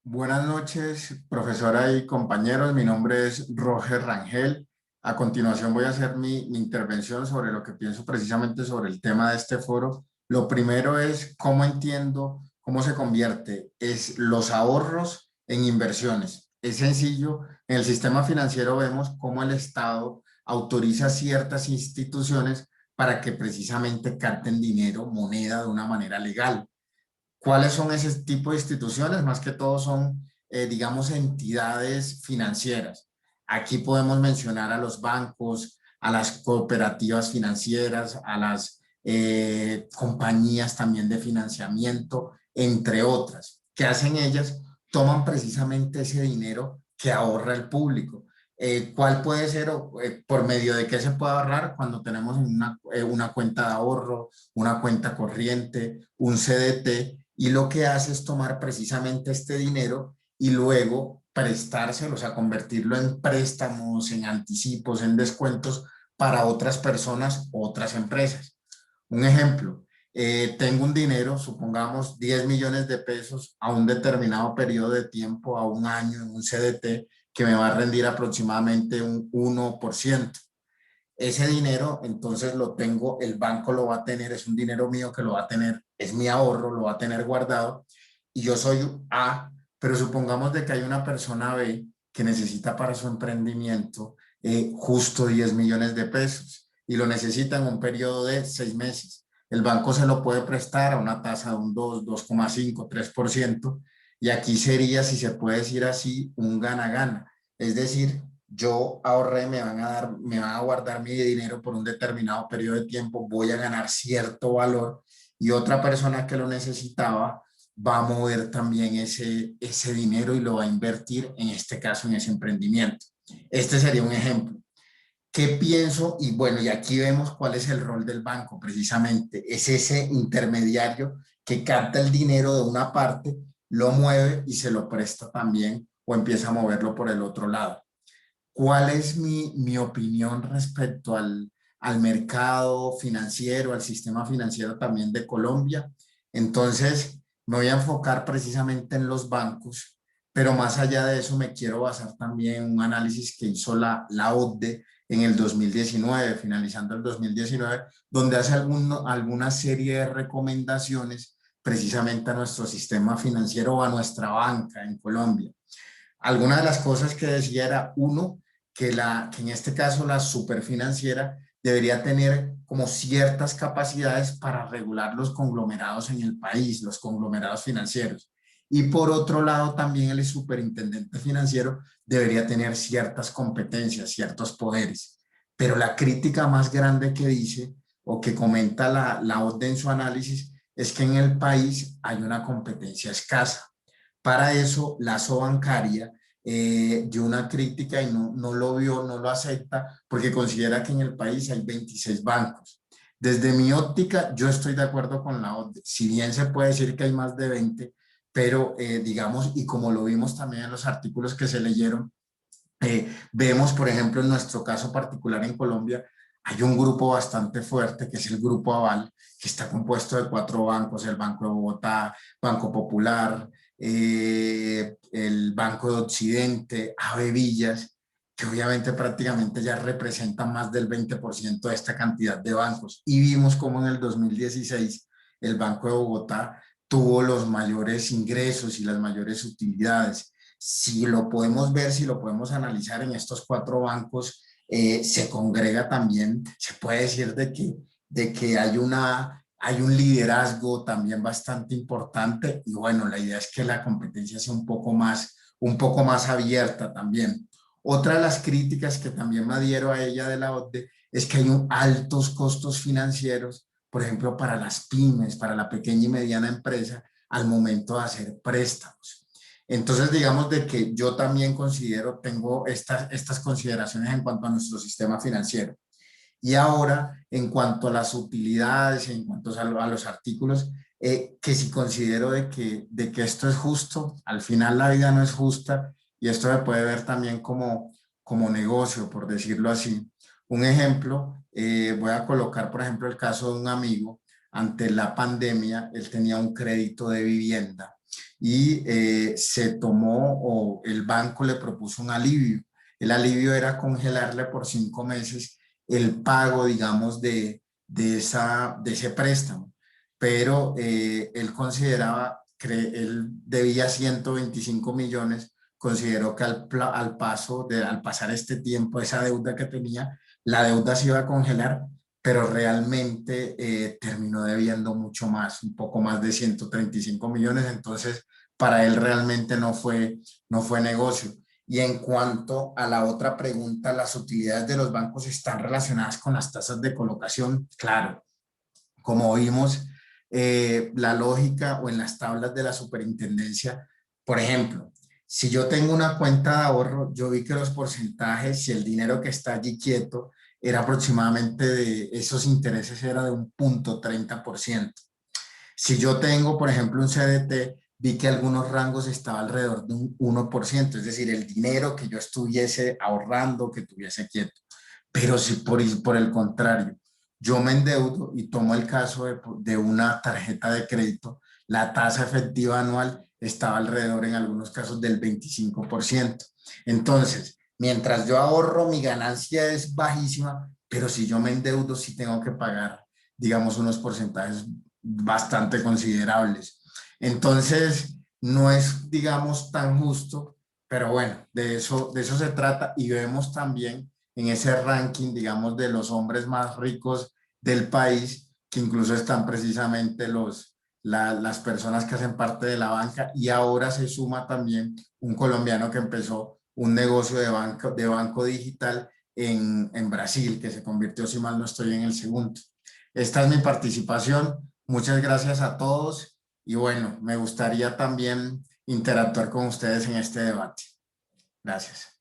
Buenas noches, profesora y compañeros. Mi nombre es Roger Rangel. A continuación voy a hacer mi intervención sobre lo que pienso precisamente sobre el tema de este foro. Lo primero es cómo entiendo, cómo se convierte los ahorros en inversiones. Es sencillo. En el sistema financiero vemos cómo el Estado autoriza ciertas instituciones para que precisamente capten dinero, moneda, de una manera legal. ¿Cuáles son ese tipo de instituciones? Más que todo son, digamos, entidades financieras. Aquí podemos mencionar a los bancos, a las cooperativas financieras, a las compañías también de financiamiento, entre otras. ¿Qué hacen ellas? Toman precisamente ese dinero que ahorra el público. ¿Cuál puede ser o por medio de qué se puede ahorrar cuando tenemos una cuenta de ahorro, una cuenta corriente, un CDT? Y lo que hace es tomar precisamente este dinero y luego prestárselo, o sea, convertirlo en préstamos, en anticipos, en descuentos para otras personas, otras empresas. Un ejemplo, tengo un dinero, supongamos 10 millones de pesos a un determinado periodo de tiempo, a un año, en un CDT, que me va a rendir aproximadamente un 1%. Ese dinero, entonces lo tengo, el banco lo va a tener, es un dinero mío que lo va a tener, es mi ahorro, lo va a tener guardado y yo soy A, pero supongamos de que hay una persona B que necesita para su emprendimiento justo 10 millones de pesos y lo necesita en un periodo de 6 meses. El banco se lo puede prestar a una tasa de un 2,5, 3%, y aquí sería, si se puede decir así, un gana-gana. Es decir, yo ahorré, me van a guardar mi dinero por un determinado periodo de tiempo, voy a ganar cierto valor y otra persona que lo necesitaba va a mover también ese dinero y lo va a invertir, en este caso, en ese emprendimiento. Este sería un ejemplo. ¿Qué pienso? Y bueno, y aquí vemos cuál es el rol del banco, precisamente. Es ese intermediario que capta el dinero de una parte, lo mueve y se lo presta también o empieza a moverlo por el otro lado. ¿Cuál es mi opinión respecto al mercado financiero, al sistema financiero también de Colombia? Entonces, me voy a enfocar precisamente en los bancos, pero más allá de eso me quiero basar también en un análisis que hizo la OCDE en el 2019, finalizando el 2019, donde hace alguna serie de recomendaciones precisamente a nuestro sistema financiero o a nuestra banca en Colombia. Algunas de las cosas que decía era, uno, que en este caso la superfinanciera debería tener como ciertas capacidades para regular los conglomerados en el país, los conglomerados financieros. Y por otro lado, también el superintendente financiero debería tener ciertas competencias, ciertos poderes. Pero la crítica más grande que dice o que comenta la OCDE en su análisis es que en el país hay una competencia escasa. Para eso, la bancaria dio una crítica y no lo vio, no lo acepta, porque considera que en el país hay 26 bancos. Desde mi óptica, yo estoy de acuerdo con la OCDE. Si bien se puede decir que hay más de 20, pero digamos, y como lo vimos también en los artículos que se leyeron, vemos, por ejemplo, en nuestro caso particular en Colombia, hay un grupo bastante fuerte que es el Grupo Aval, que está compuesto de 4 bancos: el Banco de Bogotá, Banco Popular, el Banco de Occidente, AB Villas, que obviamente prácticamente ya representan más del 20% de esta cantidad de bancos. Y vimos cómo en el 2016 el Banco de Bogotá tuvo los mayores ingresos y las mayores utilidades. Si lo podemos ver, si lo podemos analizar en estos 4 bancos, se congrega también, se puede decir de que hay un liderazgo también bastante importante y bueno, la idea es que la competencia sea un poco más abierta también. Otra de las críticas que también me adhiero a ella de la OCDE es que hay altos costos financieros, por ejemplo, para las pymes, para la pequeña y mediana empresa, al momento de hacer préstamos. Entonces, digamos de que yo también considero, tengo estas consideraciones en cuanto a nuestro sistema financiero. Y ahora, en cuanto a las utilidades, en cuanto a los artículos, que si considero de que esto es justo, al final la vida no es justa y esto se puede ver también como negocio, por decirlo así. Un ejemplo, voy a colocar, por ejemplo, el caso de un amigo. Ante la pandemia, él tenía un crédito de vivienda y se tomó, o el banco le propuso un alivio. El alivio era congelarle por 5 meses el pago, digamos, de ese préstamo, pero él consideraba, él debía 125 millones, consideró que al pasar este tiempo, esa deuda que tenía, la deuda se iba a congelar, pero realmente terminó debiendo mucho más, un poco más de 135 millones, entonces para él realmente no fue negocio. Y en cuanto a la otra pregunta, ¿las utilidades de los bancos están relacionadas con las tasas de colocación? Claro, como vimos, la lógica o en las tablas de la superintendencia, por ejemplo, si yo tengo una cuenta de ahorro, yo vi que los porcentajes, si el dinero que está allí quieto, era aproximadamente de esos intereses, era de 1,30%. Si yo tengo, por ejemplo, un CDT, vi que algunos rangos estaba alrededor de un 1%, es decir, el dinero que yo estuviese ahorrando, que tuviese quieto. Pero si por el contrario, yo me endeudo y tomo el caso de una tarjeta de crédito, la tasa efectiva anual estaba alrededor en algunos casos del 25%. Entonces, mientras yo ahorro, mi ganancia es bajísima, pero si yo me endeudo, sí tengo que pagar, digamos, unos porcentajes bastante considerables. Entonces, no es, digamos, tan justo, pero bueno, de eso se trata y vemos también en ese ranking, digamos, de los hombres más ricos del país, que incluso están precisamente las personas que hacen parte de la banca, y ahora se suma también un colombiano que empezó un negocio de banco digital en Brasil, que se convirtió, si mal no estoy, en el segundo. Esta es mi participación. Muchas gracias a todos y bueno, me gustaría también interactuar con ustedes en este debate. Gracias.